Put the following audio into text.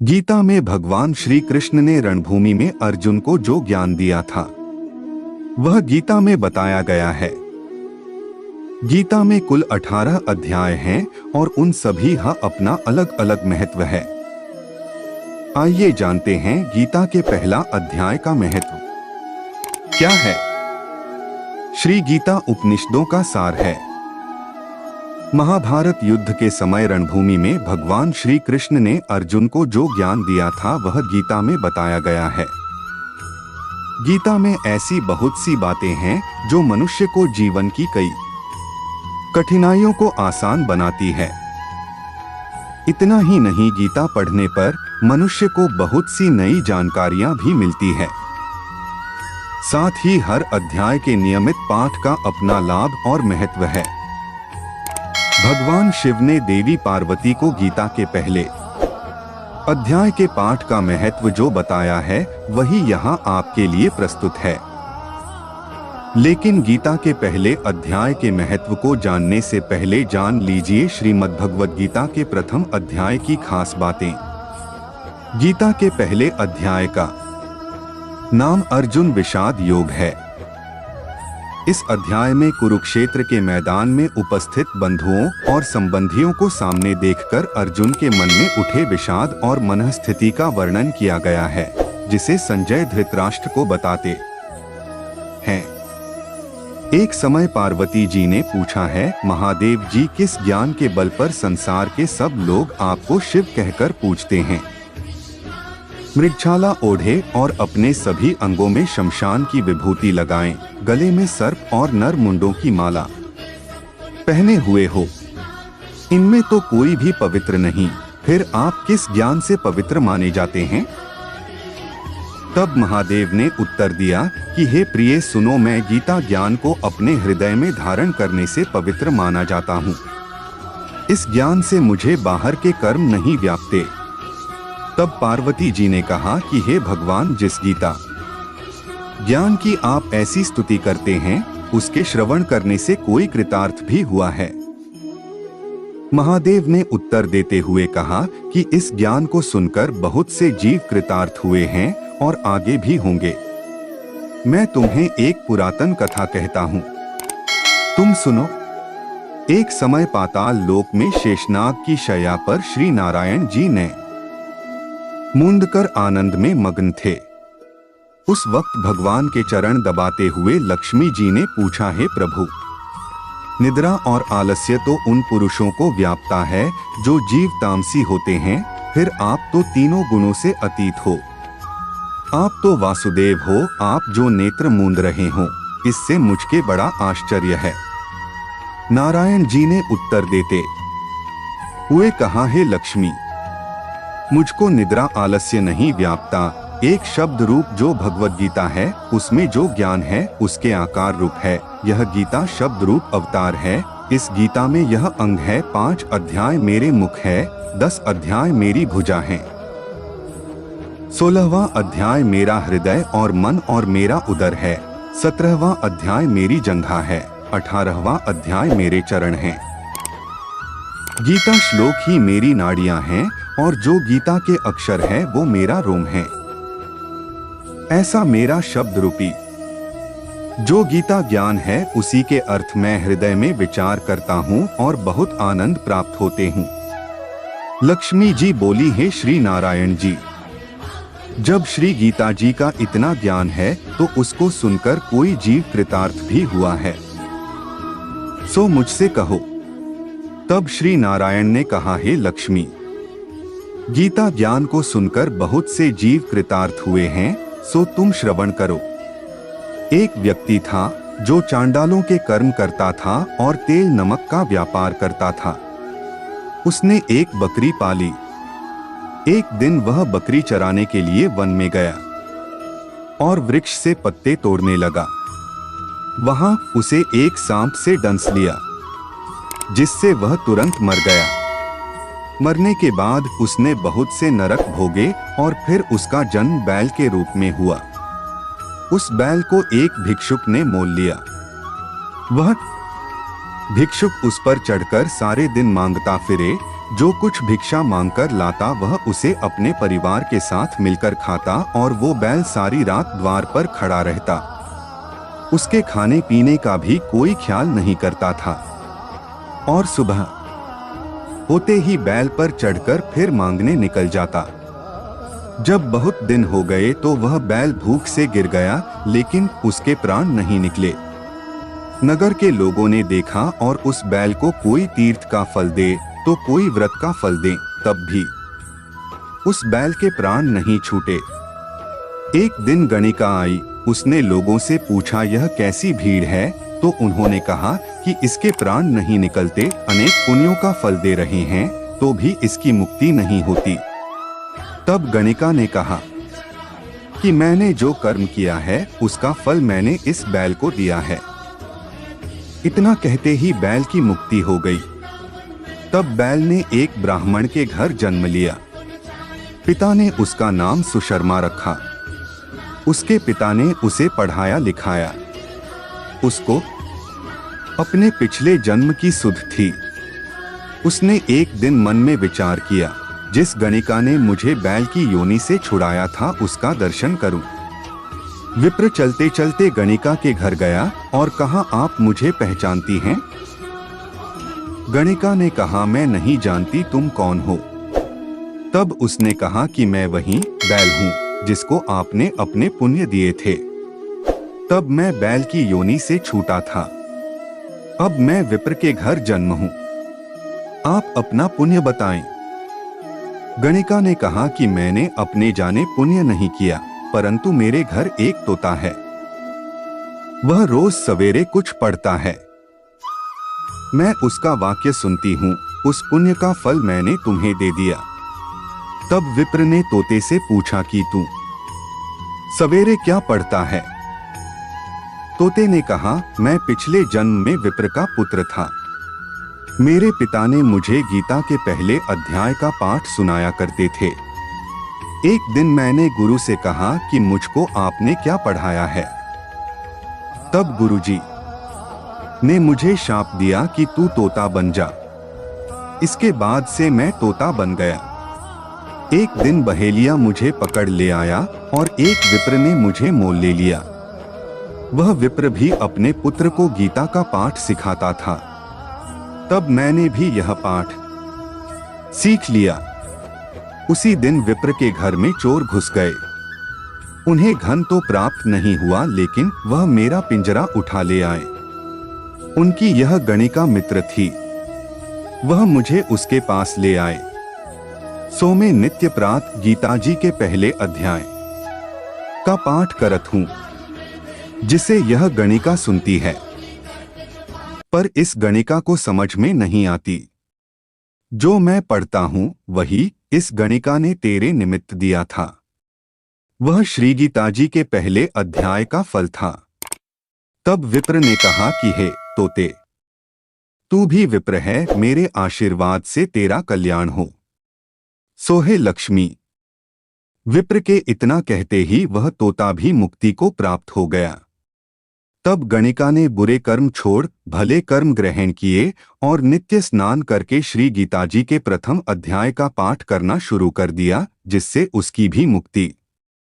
गीता में भगवान श्री कृष्ण ने रणभूमि में अर्जुन को जो ज्ञान दिया था वह गीता में बताया गया है। गीता में कुल 18 अध्याय हैं और उन सभी का अपना अलग अलग महत्व है। आइए जानते हैं गीता के पहला अध्याय का महत्व क्या है। श्री गीता उपनिषदों का सार है। महाभारत युद्ध के समय रणभूमि में भगवान श्री कृष्ण ने अर्जुन को जो ज्ञान दिया था वह गीता में बताया गया है। गीता में ऐसी बहुत सी बातें हैं जो मनुष्य को जीवन की कई कठिनाइयों को आसान बनाती है। इतना ही नहीं, गीता पढ़ने पर मनुष्य को बहुत सी नई जानकारियां भी मिलती है। साथ ही हर अध्याय के नियमित पाठ का अपना लाभ और महत्व है। भगवान शिव ने देवी पार्वती को गीता के पहले अध्याय के पाठ का महत्व जो बताया है वही यहाँ आपके लिए प्रस्तुत है। लेकिन गीता के पहले अध्याय के महत्व को जानने से पहले जान लीजिए श्रीमद् भगवद गीता के प्रथम अध्याय की खास बातें। गीता के पहले अध्याय का नाम अर्जुन विषाद योग है। इस अध्याय में कुरुक्षेत्र के मैदान में उपस्थित बंधुओं और संबंधियों को सामने देखकर अर्जुन के मन में उठे विषाद और मनःस्थिति का वर्णन किया गया है, जिसे संजय धृतराष्ट्र को बताते हैं। एक समय पार्वती जी ने पूछा है, महादेव जी किस ज्ञान के बल पर संसार के सब लोग आपको शिव कहकर पूजते हैं। मृगछाला ओढ़े और अपने सभी अंगों में शमशान की विभूति लगाएं, गले में सर्प और नर मुंडों की माला पहने हुए हो, इनमें तो कोई भी पवित्र नहीं, फिर आप किस ज्ञान से पवित्र माने जाते हैं। तब महादेव ने उत्तर दिया कि हे प्रिय सुनो, मैं गीता ज्ञान को अपने हृदय में धारण करने से पवित्र माना जाता हूँ। इस ज्ञान से मुझे बाहर के कर्म नहीं व्यापते। तब पार्वती जी ने कहा कि हे भगवान, जिस गीता ज्ञान की आप ऐसी स्तुति करते हैं उसके श्रवण करने से कोई कृतार्थ भी हुआ है। महादेव ने उत्तर देते हुए कहा कि इस ज्ञान को सुनकर बहुत से जीव कृतार्थ हुए हैं और आगे भी होंगे। मैं तुम्हें एक पुरातन कथा कहता हूँ, तुम सुनो। एक समय पाताल लोक में शेषनाग की शैया पर श्री नारायण जी ने मूंदकर आनंद में मग्न थे। उस वक्त भगवान के चरण दबाते हुए लक्ष्मी जी ने पूछा, हे प्रभु, निद्रा और आलस्य तो उन पुरुषों को व्यापता है जो जीव तामसी होते हैं, फिर आप तो तीनों गुणों से अतीत हो। आप तो वासुदेव हो, आप जो नेत्र मूंद रहे हो, इससे मुझके बड़ा आश्चर्य है। नारायण जी ने उत्तर देते हुए कहा, हे लक्ष्मी, मुझको निद्रा आलस्य नहीं व्यापता। एक शब्द रूप जो भगवद गीता है उसमें जो ज्ञान है उसके आकार रूप है। यह गीता शब्द रूप अवतार है। इस गीता में यह अंग है। 5 अध्याय मेरे मुख है, 10 अध्याय मेरी भुजा है, 16वां अध्याय मेरा हृदय और मन और मेरा उदर है, 17वां अध्याय मेरी जंघा है, 18वां अध्याय मेरे चरण हैं। गीता श्लोक ही मेरी नाड़ियां हैं और जो गीता के अक्षर है वो मेरा रोम है। ऐसा मेरा शब्द रूपी जो गीता ज्ञान है उसी के अर्थ मैं हृदय में विचार करता हूँ और बहुत आनंद प्राप्त होते हूँ। लक्ष्मी जी बोली, हे श्री नारायण जी, जब श्री गीता जी का इतना ज्ञान है तो उसको सुनकर कोई जीव कृतार्थ भी हुआ है, सो मुझसे कहो। तब श्री नारायण ने कहा, हे लक्ष्मी, गीता ज्ञान को सुनकर बहुत से जीव कृतार्थ हुए हैं, सो तुम श्रवण करो। एक व्यक्ति था जो चांडालों के कर्म करता था और तेल नमक का व्यापार करता था। उसने एक बकरी पाली। एक दिन वह बकरी चराने के लिए वन में गया और वृक्ष से पत्ते तोड़ने लगा। वहां उसे एक सांप से डंस लिया, जिससे वह तुरंत मर गया। मरने के बाद उसने बहुत से नरक भोगे और फिर उसका जन्म बैल के रूप में हुआ। उस बैल को एक भिक्षुक ने मोल लिया। वह भिक्षुक उस पर चढ़कर सारे दिन मांगता फिरे जो कुछ भिक्षा मांगकर लाता वह उसे अपने परिवार के साथ मिलकर खाता और वो बैल सारी रात द्वार पर खड़ा रहता। उसके खाने पीने का भी कोई ख्याल नहीं करता था और सुबह होते ही बैल पर चढ़कर फिर मांगने निकल जाता। जब बहुत दिन हो गए तो वह बैल भूख से गिर गया, लेकिन उसके प्राण नहीं निकले। नगर के लोगों ने देखा और उस बैल को कोई तीर्थ का फल दे तो कोई व्रत का फल दे, तब भी उस बैल के प्राण नहीं छूटे। एक दिन गणिका आई, उसने लोगों से पूछा यह कैसी भीड़ है, तो उन्होंने कहा कि इसके प्राण नहीं निकलते, अनेक पुण्यों का फल दे रहे हैं तो भी इसकी मुक्ति नहीं होती। तब गणिका ने कहा कि मैंने जो कर्म किया है उसका फल मैंने इस बैल को दिया है। इतना कहते ही बैल की मुक्ति हो गई। तब बैल ने एक ब्राह्मण के घर जन्म लिया। पिता ने उसका नाम सुशर्मा रखा। उसके पिता ने उसे पढ़ाया लिखाया। उसको अपने पिछले जन्म की सुध थी। उसने एक दिन मन में विचार किया, जिस गणिका ने मुझे बैल की योनि से छुड़ाया था उसका दर्शन करूं। विप्र चलते चलते गणिका के घर गया और कहा, आप मुझे पहचानती हैं? गणिका ने कहा, मैं नहीं जानती, तुम कौन हो? तब उसने कहा कि मैं वही बैल हूँ जिसको आपने अपने पुण्य दिए थे। तब मैं बैल की योनि से छूटा था। अब मैं विप्र के घर जन्म हूँ। आप अपना पुण्य बताएं। गणिका ने कहा कि मैंने अपने जाने पुण्य नहीं किया, परंतु मेरे घर एक तोता है। वह रोज सवेरे कुछ पढ़ता है। मैं उसका वाक्य सुनती हूँ, उस पुण्य का फल मैंने तुम्हें दे दिया। तब विप्र ने तोते से पूछा कि तू सवेरे क्या पढ़ता है? तोते ने कहा, मैं पिछले जन्म में विप्र का पुत्र था। मेरे पिता ने मुझे गीता के पहले अध्याय का पाठ सुनाया करते थे। एक दिन मैंने गुरु से कहा कि मुझको आपने क्या पढ़ाया है। तब गुरुजी ने मुझे शाप दिया कि तू तोता बन जा। इसके बाद से मैं तोता बन गया। एक दिन बहेलिया मुझे पकड़ ले आया और एक विप्र ने मुझे मोल ले लिया। वह विप्र भी अपने पुत्र को गीता का पाठ सिखाता था। तब मैंने भी यह पाठ सीख लिया। उसी दिन विप्र के घर में चोर घुस गए। उन्हें धन तो प्राप्त नहीं हुआ, लेकिन वह मेरा पिंजरा उठा ले आए। उनकी यह गणिका मित्र थी। वह मुझे उसके पास ले आए। सो मैं नित्य प्रात गीता जी के पहले अध्याय का पाठ करत हूँ, जिसे यह गणिका सुनती है, पर इस गणिका को समझ में नहीं आती। जो मैं पढ़ता हूँ वही इस गणिका ने तेरे निमित्त दिया था। वह श्री गीता जी के पहले अध्याय का फल था। तब विप्र ने कहा कि हे तोते, तू भी विप्र है, मेरे आशीर्वाद से तेरा कल्याण हो। सोहे लक्ष्मी। विप्र के इतना कहते ही वह तोता भी मुक्ति को प्राप्त हो गया। तब गणिका ने बुरे कर्म छोड़ भले कर्म ग्रहण किए और नित्य स्नान करके श्री गीता जी के प्रथम अध्याय का पाठ करना शुरू कर दिया, जिससे उसकी भी मुक्ति